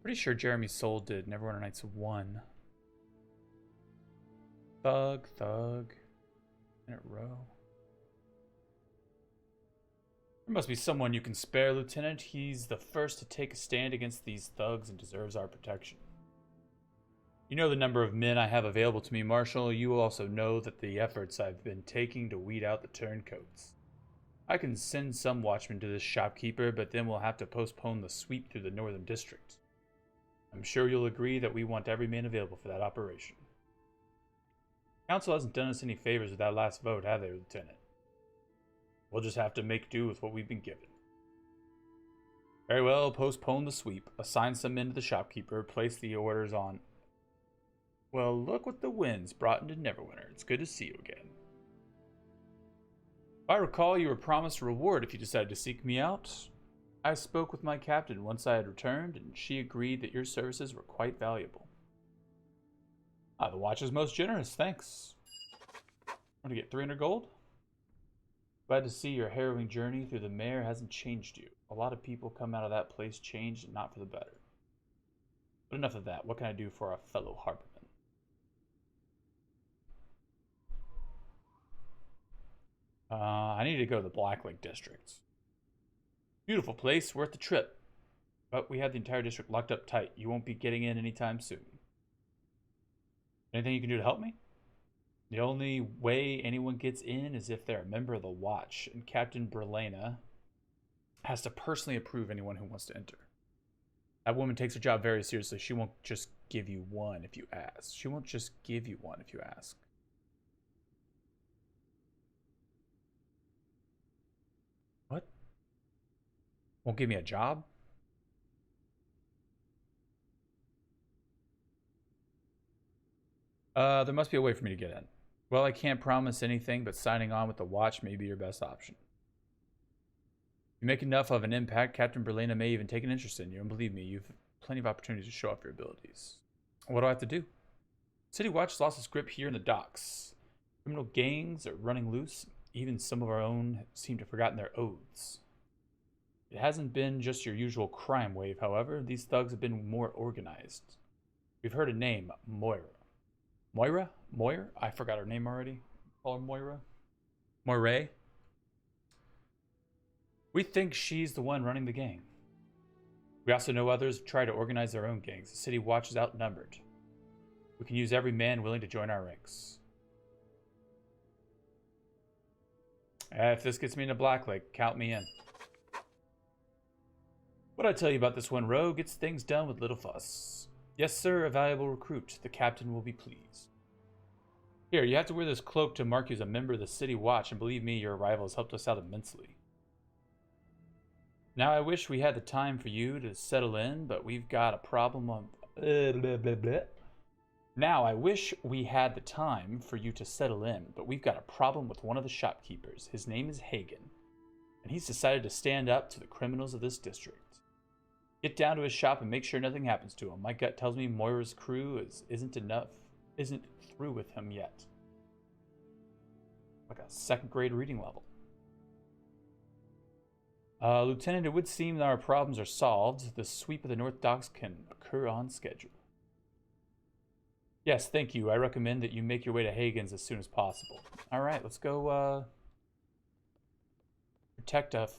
Pretty sure Jeremy Soule did Neverwinter Nights 1. Thug in a row. There must be someone you can spare, Lieutenant. He's the first to take a stand against these thugs and deserves our protection. You know the number of men I have available to me, Marshal. You also know that the efforts I've been taking to weed out the turncoats. I can send some watchmen to this shopkeeper, but then we'll have to postpone the sweep through the Northern District. I'm sure you'll agree that we want every man available for that operation. Council hasn't done us any favors with that last vote, have they, Lieutenant? We'll just have to make do with what we've been given. Very well, postpone the sweep, assign some men to the shopkeeper, place the orders on... Well, look what the wind's brought into Neverwinter. It's good to see you again. If I recall, you were promised a reward if you decided to seek me out. I spoke with my captain once I had returned, and she agreed that your services were quite valuable. The watch is most generous, thanks. Want to get 300 gold? Glad to see your harrowing journey through the mare hasn't changed you. A lot of people come out of that place changed and not for the better. But enough of that. What can I do for our fellow harborman? I need to go to the Black Lake District. Beautiful place, worth the trip. But we have the entire district locked up tight. You won't be getting in anytime soon. Anything you can do to help me? The only way anyone gets in is if they're a member of the Watch, and Captain Berlena has to personally approve anyone who wants to enter. That woman takes her job very seriously. She won't just give you one if you ask. She won't just give you one if you ask. What? Won't give me a job? There must be a way for me to get in. Well, I can't promise anything, but signing on with the Watch may be your best option. If you make enough of an impact, Captain Berlena may even take an interest in you, and believe me, you've plenty of opportunities to show off your abilities. What do I have to do? City Watch lost its grip here in the docks. Criminal gangs are running loose. Even some of our own seem to have forgotten their oaths. It hasn't been just your usual crime wave, however. These thugs have been more organized. We've heard a name, Moira. Moira? I forgot her name already. Call her Moira. Moray. We think she's the one running the gang. We also know others try to organize their own gangs. The City Watch is outnumbered. We can use every man willing to join our ranks. If this gets me into Black Lake, count me in. What I tell you about this one rogue gets things done with little fuss. Yes, sir, a valuable recruit. The captain will be pleased. Here, you have to wear this cloak to mark you as a member of the City Watch, and believe me, your arrival has helped us out immensely. Now, I wish we had the time for you to settle in, but we've got a problem on... Now, I wish we had the time for you to settle in, but we've got a problem with one of the shopkeepers. His name is Hagen, and he's decided to stand up to the criminals of this district. Get down to his shop and make sure nothing happens to him. My gut tells me Moira's crew isn't through with him yet. Like a second grade reading level. Lieutenant, it would seem that our problems are solved. The sweep of the North Docks can occur on schedule. Yes, thank you. I recommend that you make your way to Hagen's as soon as possible. Alright, let's go protect a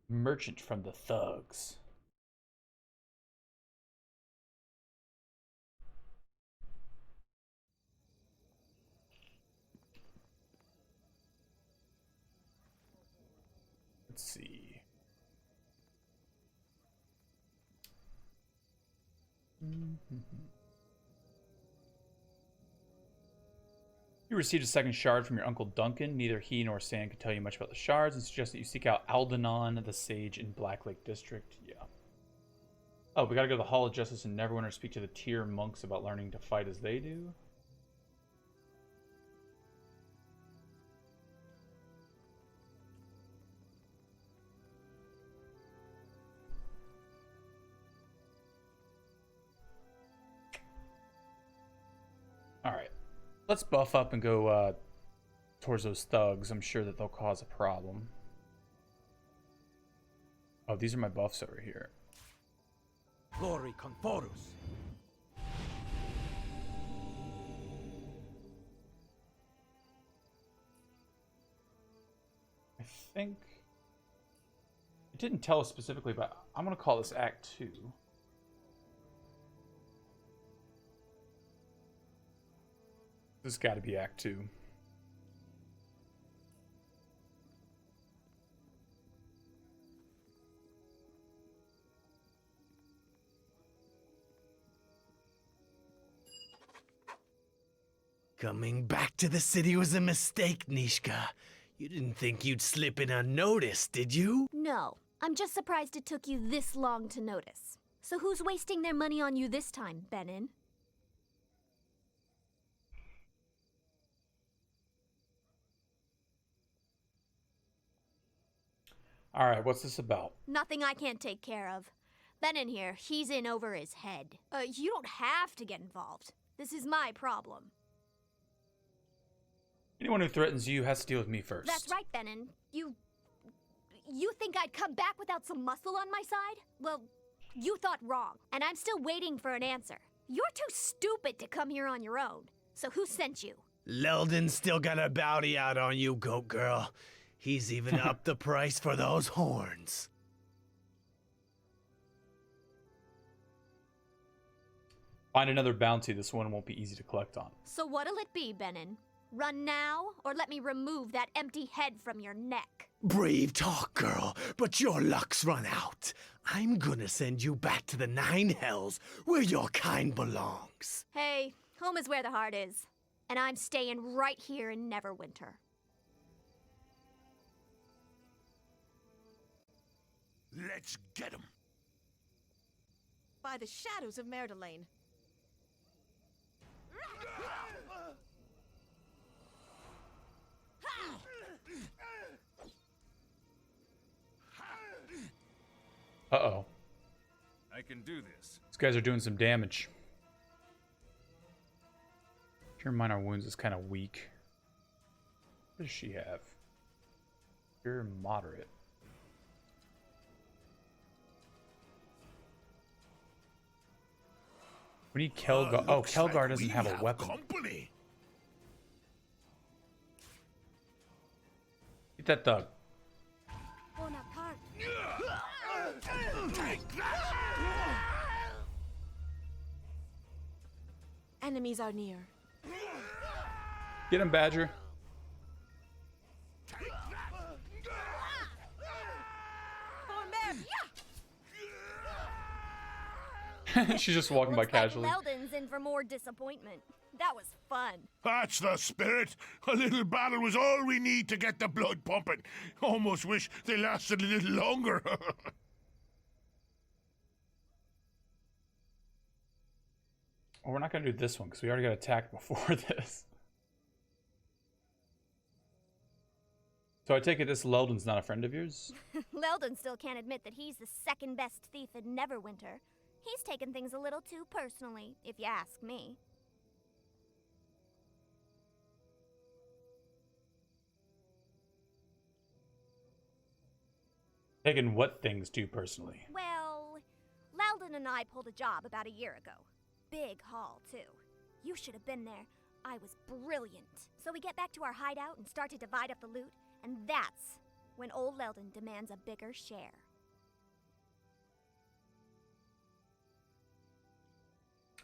merchant from the thugs. Let's see. You received a second shard from your Uncle Duncan. Neither he nor Sand can tell you much about the shards and suggest that you seek out Aldenon, the sage in Black Lake District. Yeah. Oh, we gotta go to the Hall of Justice in Neverwinter, speak to the tier monks about learning to fight as they do. Alright. Let's buff up and go towards those thugs. I'm sure that they'll cause a problem. Oh, these are my buffs over here. Glory conforus. I think it didn't tell us specifically, but I'm gonna call this Act 2. This has got to be Act 2. Coming back to the city was a mistake, Nishka. You didn't think you'd slip in unnoticed, did you? No, I'm just surprised it took you this long to notice. So who's wasting their money on you this time, Benin? Alright, what's this about? Nothing I can't take care of. Benin here, he's in over his head. You don't have to get involved. This is my problem. Anyone who threatens you has to deal with me first. That's right, Benin. You think I'd come back without some muscle on my side? Well, you thought wrong, and I'm still waiting for an answer. You're too stupid to come here on your own. So who sent you? Leldon's still got a bounty out on you, goat girl. He's even upped the price for those horns. Find another bounty. This one won't be easy to collect on. So what'll it be, Benin? Run now, or let me remove that empty head from your neck? Brave talk, girl, but your luck's run out. I'm gonna send you back to the Nine Hells, where your kind belongs. Hey, home is where the heart is. And I'm staying right here in Neverwinter. Let's get him. By the shadows of Merdelaine. Uh-oh. I can do this. These guys are doing some damage. Cure minor wounds is kind of weak. What does she have? Cure moderate. We need Kelgar. Oh, Kelgar doesn't have a weapon. Company. Get that thug. Enemies are near. Get him, Badger. She's just walking by Looks like casually. Leldon's in for more disappointment. That was fun. That's the spirit. A little battle was all we need to get the blood pumping. Almost wish they lasted a little longer. Well, we're not going to do this one because we already got attacked before this. So I take it this Leldon's not a friend of yours? Leldon still can't admit that he's the second best thief in Neverwinter. He's taken things a little too personally, if you ask me. Taking what things too personally? Well, Leldon and I pulled a job about a year ago. Big haul, too. You should have been there. I was brilliant. So we get back to our hideout and start to divide up the loot, and that's when old Leldon demands a bigger share.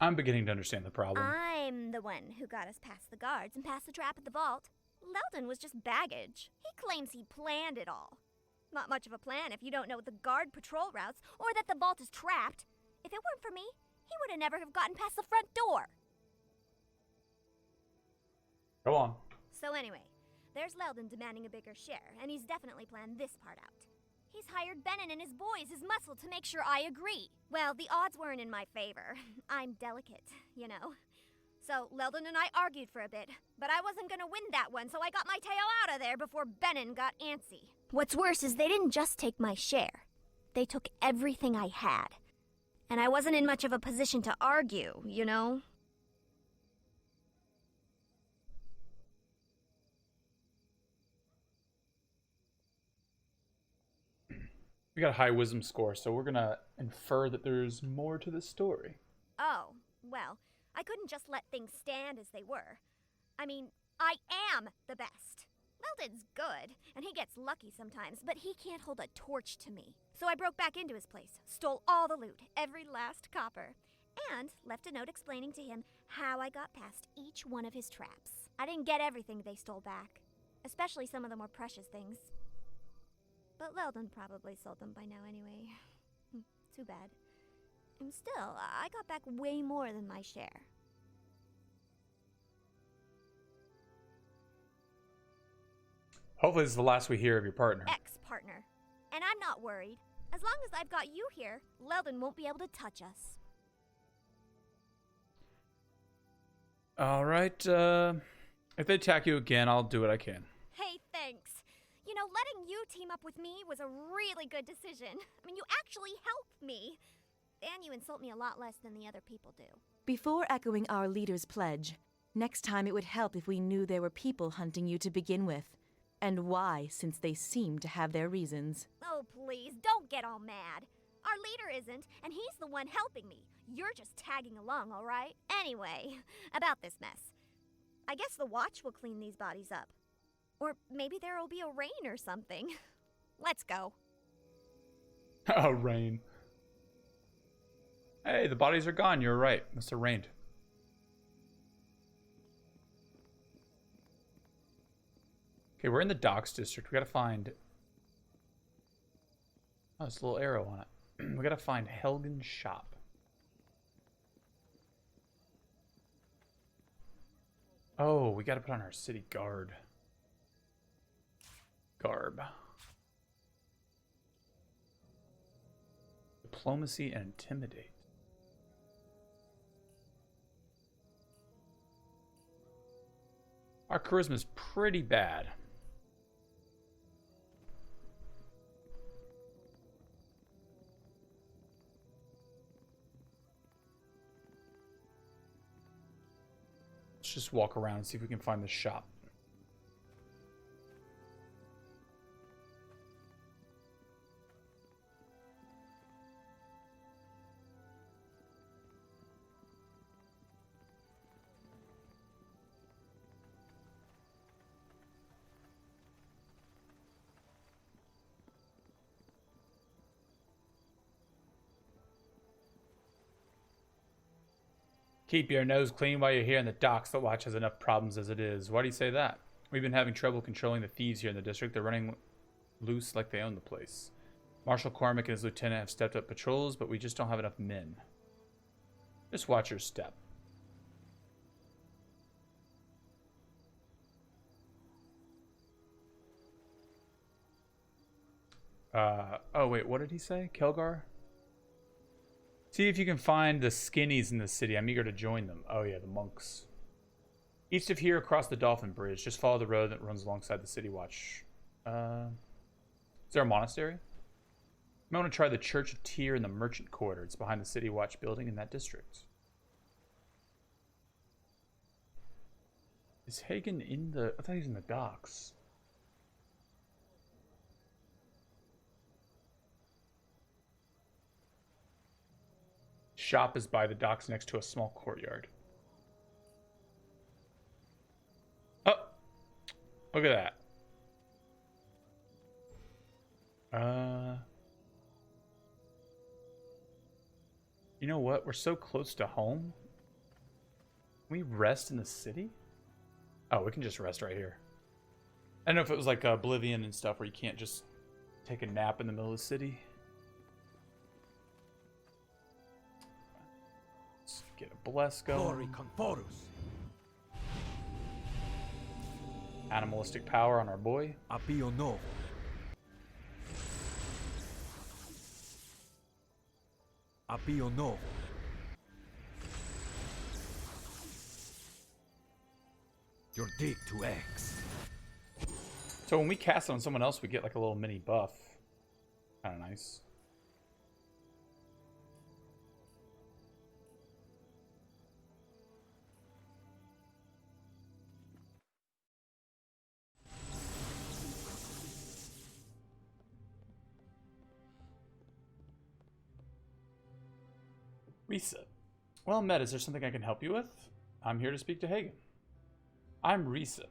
I'm beginning to understand the problem. I'm the one who got us past the guards and past the trap at the vault. Leldon was just baggage. He claims he planned it all. Not much of a plan if you don't know the guard patrol routes or that the vault is trapped. If it weren't for me, he would have never have gotten past the front door. Go on. So anyway, there's Leldon demanding a bigger share, and he's definitely planned this part out. He's hired Benin and his boys as muscle to make sure I agree. Well, the odds weren't in my favor. I'm delicate, you know. So Leldon and I argued for a bit, but I wasn't gonna win that one, so I got my tail out of there before Benin got antsy. What's worse is they didn't just take my share. They took everything I had. And I wasn't in much of a position to argue, you know? We got a high wisdom score, so we're gonna infer that there's more to the story. Oh, well, I couldn't just let things stand as they were. I mean, I am the best. Weldon's good, and he gets lucky sometimes, but he can't hold a torch to me. So I broke back into his place, stole all the loot, every last copper, and left a note explaining to him how I got past each one of his traps. I didn't get everything they stole back, especially some of the more precious things. But Weldon probably sold them by now anyway. Too bad. And still, I got back way more than my share. Hopefully this is the last we hear of your partner. Ex-partner. And I'm not worried. As long as I've got you here, Weldon won't be able to touch us. Alright, if they attack you again, I'll do what I can. Hey, thanks. You know, letting you team up with me was a really good decision. I mean, you actually helped me. And you insult me a lot less than the other people do. Before echoing our leader's pledge, next time it would help if we knew there were people hunting you to begin with. And why, since they seem to have their reasons. Oh, please, don't get all mad. Our leader isn't, and he's the one helping me. You're just tagging along, all right? Anyway, about this mess. I guess the watch will clean these bodies up. Or maybe there will be a rain or something. Let's go. Oh, rain. Hey, the bodies are gone. You're right. Must have rained. Okay, we're in the docks district. We gotta find... Oh, there's a little arrow on it. We gotta find Helgen's shop. Oh, we gotta put on our city garb. Diplomacy and intimidate. Our charisma's pretty bad. Let's just walk around and see if we can find the shop. Keep your nose clean while you're here in the docks. The watch has enough problems as it is. Why do you say that? We've been having trouble controlling the thieves here in the district. They're running loose like they own the place. Marshal Cormac and his lieutenant have stepped up patrols, but we just don't have enough men. Just watch your step. Oh wait, what did he say? Kelgar? See if you can find the skinnies in the city. I'm eager to join them. Oh yeah, the monks. East of here across the Dolphin Bridge. Just follow the road that runs alongside the city watch. Is there a monastery? You might want to try the Church of Tyr in the Merchant Quarter. It's behind the city watch building in that district. Is Hagen in the... I thought he was in the docks. Shop is by the docks next to a small courtyard. Oh! Look at that. You know what? We're so close to home. Can we rest in the city? Oh, we can just rest right here. I don't know if it was like Oblivion and stuff where you can't just take a nap in the middle of the city. Let's get a bless going. Animalistic power on our boy. Appio novo. Appio novo. Your dig to X. So when we cast it on someone else, we get like a little mini buff. Kind of nice. Risa. Well met, is there something I can help you with? I'm here to speak to Hagen. I'm Risa.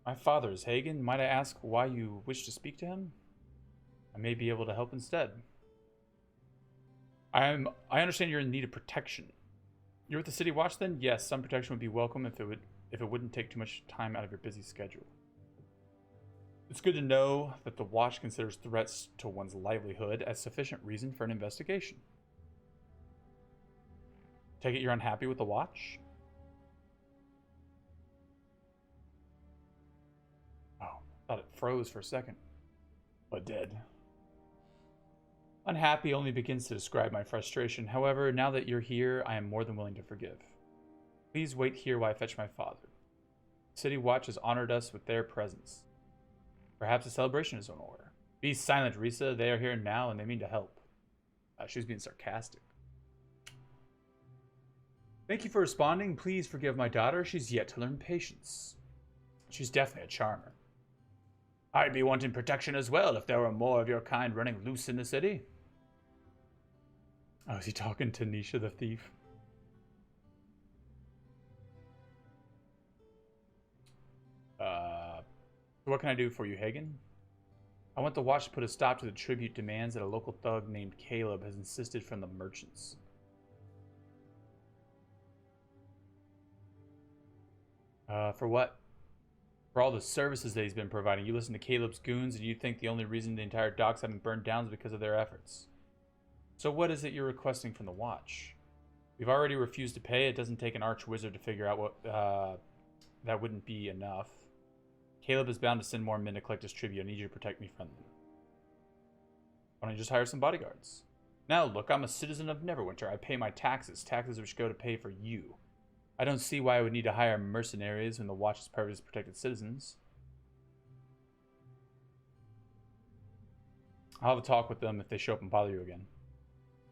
My father is Hagen. Might I ask why you wish to speak to him? I may be able to help instead. I understand you're in need of protection. You're with the City Watch then? Yes, some protection would be welcome if it wouldn't take too much time out of your busy schedule. It's good to know that the Watch considers threats to one's livelihood as sufficient reason for an investigation. Take it you're unhappy with the Watch? Oh, thought it froze for a second. But did. Unhappy only begins to describe my frustration. However, now that you're here, I am more than willing to forgive. Please wait here while I fetch my father. City Watch has honored us with their presence. Perhaps a celebration is in order. Be silent, Risa. They are here now and they mean to help. She was being sarcastic. Thank you for responding. Please forgive my daughter. She's yet to learn patience. She's definitely a charmer. I'd be wanting protection as well if there were more of your kind running loose in the city. Oh, is he talking to Nisha the thief? What can I do for you, Hagen? I want the Watch to put a stop to the tribute demands that a local thug named Caleb has insisted from the merchants. For what? For all the services that he's been providing. You listen to Caleb's goons and you think the only reason the entire docks haven't burned down is because of their efforts. So what is it you're requesting from the Watch? We've already refused to pay. It doesn't take an arch-wizard to figure out what that wouldn't be enough. Caleb is bound to send more men to collect his tribute. I need you to protect me from them. Why don't you just hire some bodyguards? Now look, I'm a citizen of Neverwinter. I pay my taxes, taxes which go to pay for you. I don't see why I would need to hire mercenaries when the Watch's purpose is to protect its citizens. I'll have a talk with them if they show up and bother you again.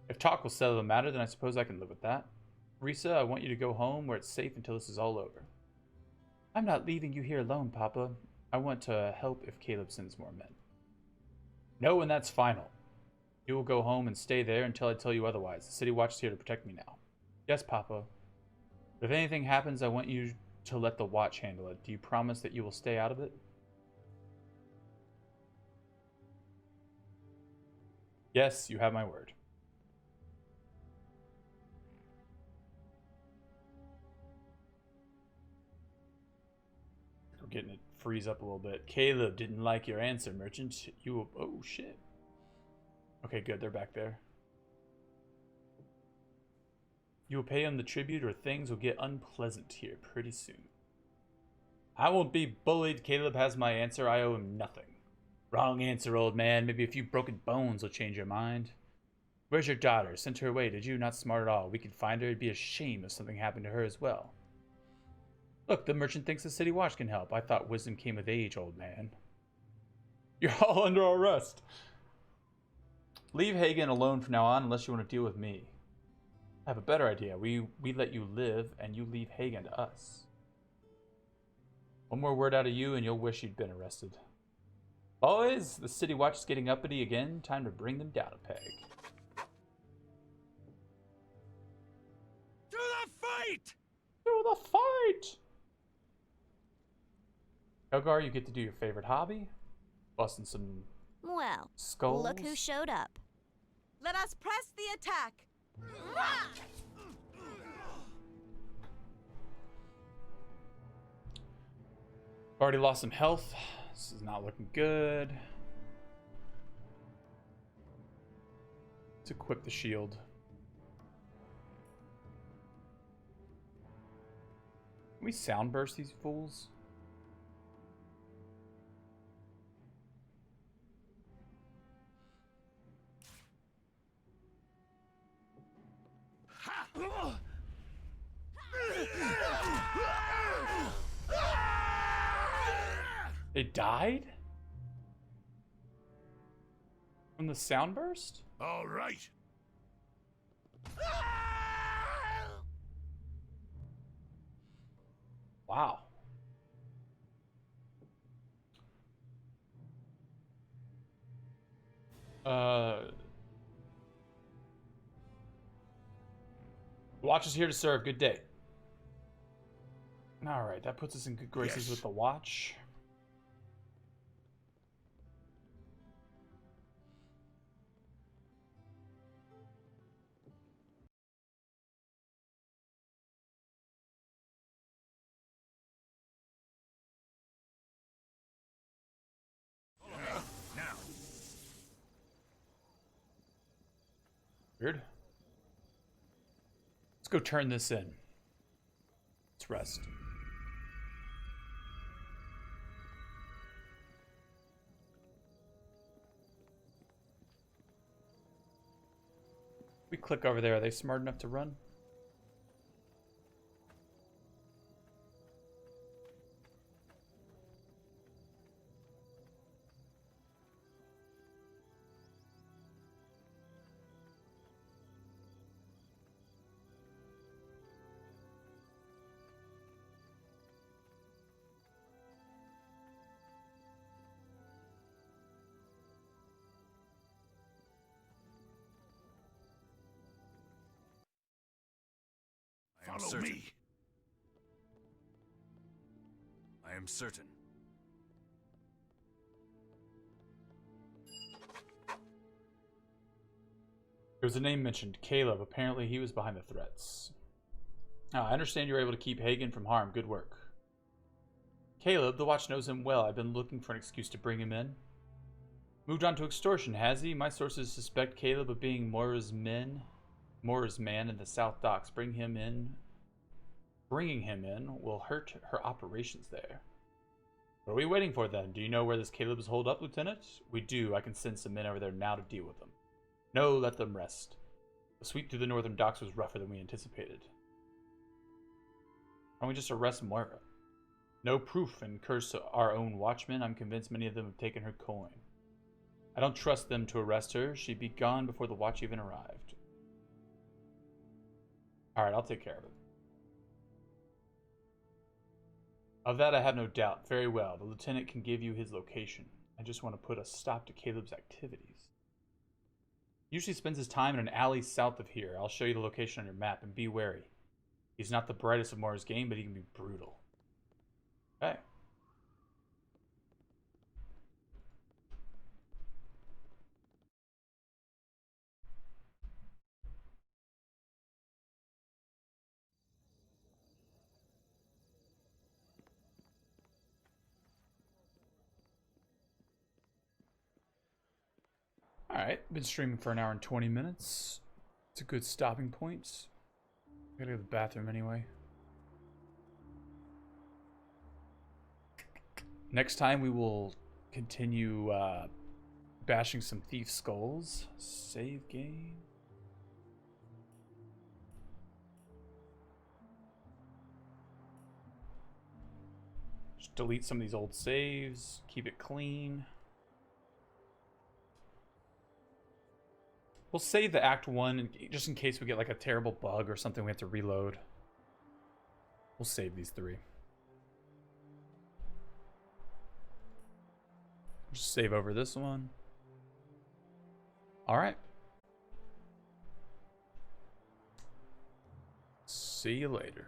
If talk will settle the matter, then I suppose I can live with that. Risa, I want you to go home where it's safe until this is all over. I'm not leaving you here alone, Papa. I want to help if Caleb sends more men. No, and that's final. You will go home and stay there until I tell you otherwise. The City Watch is here to protect me now. Yes, Papa. But if anything happens, I want you to let the Watch handle it. Do you promise that you will stay out of it? Yes, you have my word. We're getting it freeze up a little bit. Caleb didn't like your answer, merchant. You will... Oh, shit. Okay, good. They're back there. You will pay him the tribute or things will get unpleasant here pretty soon. I won't be bullied. Caleb has my answer. I owe him nothing. Wrong answer, old man. Maybe a few broken bones will change your mind. Where's your daughter? Sent her away, did you? Not smart at all. We could find her. It'd be a shame if something happened to her as well. Look, the merchant thinks the City Watch can help. I thought wisdom came with age, old man. You're all under arrest. Leave Hagen alone from now on unless you want to deal with me. I have a better idea. We let you live and you leave Hagen to us. One more word out of you and you'll wish you'd been arrested. Boys, the City Watch is getting uppity again. Time to bring them down a peg. To the fight! To the fight! Elgar, you get to do your favorite hobby. Busting some Well, skulls. look who showed up. Let us press the attack. Already lost some health. This is not looking good. Let's equip the shield. Can we sound burst these fools? They died? From the sound burst? All right. Wow. Watch is here to serve. Good day. Alright, that puts us in good graces Yes. with the watch. Now. Weird. Let's go turn this in. Let's rest. We click over there. Are they smart enough to run? Follow me. I am certain. There was a name mentioned, Caleb. Apparently he was behind the threats. Now, I understand you were able to keep Hagen from harm. Good work. Caleb, the watch knows him well. I've been looking for an excuse to bring him in. Moved on to extortion, has he? My sources suspect Caleb of being Moira's man in the South Docks. Bringing him in will hurt her operations there. What are we waiting for then? Do you know where this Caleb is holed up, Lieutenant? We do. I can send some men over there now to deal with them. No, let them rest. The sweep through the northern docks was rougher than we anticipated. Why don't we just arrest Moira? No proof and curse our own watchmen. I'm convinced many of them have taken her coin. I don't trust them to arrest her. She'd be gone before the watch even arrived. Alright, I'll take care of it. Of that I have no doubt. Very well. The lieutenant can give you his location. I just want to put a stop to Caleb's activities. He usually spends his time in an alley south of here. I'll show you the location on your map, and be wary. He's not the brightest of Mars' game, but he can be brutal. Okay. Alright, been streaming for an hour and 20 minutes. It's a good stopping point. I gotta go to the bathroom anyway. Next time we will continue bashing some thief skulls. Save game. Just delete some of these old saves. Keep it clean. We'll save the Act 1 just in case we get like a terrible bug or something we have to reload. We'll save these 3. Just save over this one. Alright. See you later.